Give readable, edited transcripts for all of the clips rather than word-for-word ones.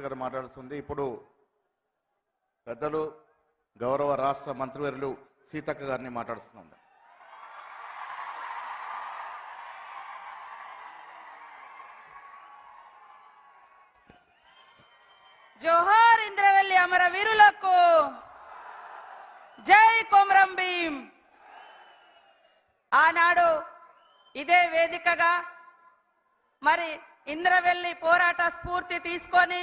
గారు మాట్లాడుతుంది. ఇప్పుడు పెద్దలు గౌరవ రాష్ట్ర మంత్రివర్యులు సీతక్క గారిని మాట్లాడుతున్నాం. జోహార్ ఇంద్రవెల్లి అమరవీరులకు, జై కొమరం భీం. ఆనాడు ఇదే వేదికగా మరి ఇంద్రవెల్లి పోరాట స్ఫూర్తి తీసుకొని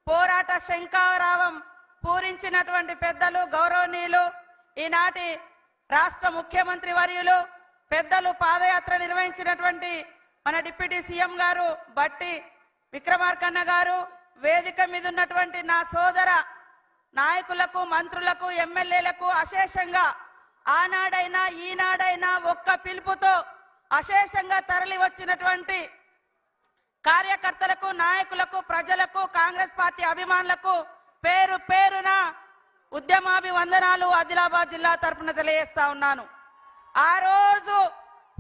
పోరాట శంఖారావం పూరించినటువంటి పెద్దలు గౌరవనీయులు ఈనాటి రాష్ట్ర ముఖ్యమంత్రి వర్యులు పెద్దలు పాదయాత్ర నిర్వహించినటువంటి మన డిప్యూటీ సీఎం గారు బట్టి విక్రమార్కన్న గారు, వేదిక మీద ఉన్నటువంటి నా సోదర నాయకులకు, మంత్రులకు, ఎమ్మెల్యేలకు అశేషంగా ఆనాడైనా ఈనాడైనా ఒక్క పిలుపుతో అశేషంగా తరలి వచ్చినటువంటి కార్యకర్తలకు, నాయకులకు, ప్రజలకు, కాంగ్రెస్ పార్టీ అభిమానులకు పేరు పేరున ఉద్యమాభివందనాలు ఆదిలాబాద్ జిల్లా తరపున తెలియజేస్తా ఉన్నాను. ఆ రోజు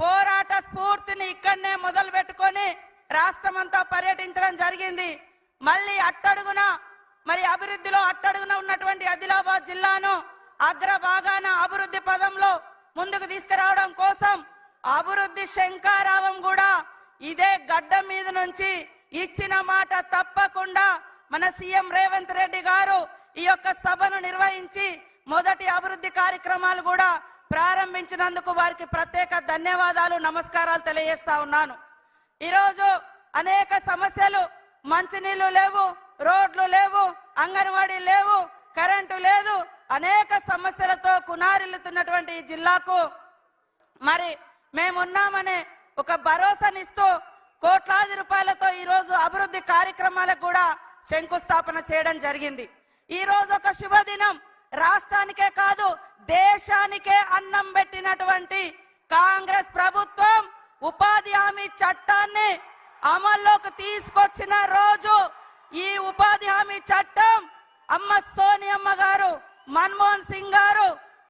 పోరాట స్ఫూర్తిని ఇక్కడనే మొదలు పెట్టుకొని రాష్ట్రమంతా పర్యటించడం జరిగింది. మళ్ళీ అట్టడుగున మరి అభివృద్ధిలో అట్టడుగున ఉన్నటువంటి ఆదిలాబాద్ జిల్లాను అగ్రభాగాన అభివృద్ధి పదంలో ముందుకు తీసుకురావడం కోసం అభివృద్ధి శంఖారావం కూడా ఇదే గడ్డ మీద నుంచి ఇచ్చిన మాట తప్పకుండా మన సీఎం రేవంత్ రెడ్డి గారు ఈ యొక్క సభను నిర్వహించి మొదటి అభివృద్ధి కార్యక్రమాలు కూడా ప్రారంభించినందుకు వారికి ప్రత్యేక ధన్యవాదాలు, నమస్కారాలు తెలియజేస్తా ఉన్నాను. ఈరోజు అనేక సమస్యలు, మంచినీళ్లు లేవు, రోడ్లు లేవు, అంగన్వాడీ లేవు, కరెంటు లేదు, అనేక సమస్యలతో కునారిల్లుతున్నటువంటి ఈ జిల్లాకు మరి మేమున్నామనే ఒక భరోసానిస్తూ కోట్లాది రూపాయలతో ఈరోజు అభివృద్ధి కార్యక్రమాలకు కూడా శంకుస్థాపన చేయడం జరిగింది. ఈ రోజు ఒక శుభదినం, రాష్ట్రానికే కాదు దేశానికే అన్నం పెట్టినటువంటి కాంగ్రెస్ ప్రభుత్వం ఉపాధి హామీ చట్టాన్ని అమల్లోకి తీసుకొచ్చిన రోజు. ఈ ఉపాధి హామీ చట్టం అమ్మ సోనియమ్మ గారు, మన్మోహన్ సింగ్ గారు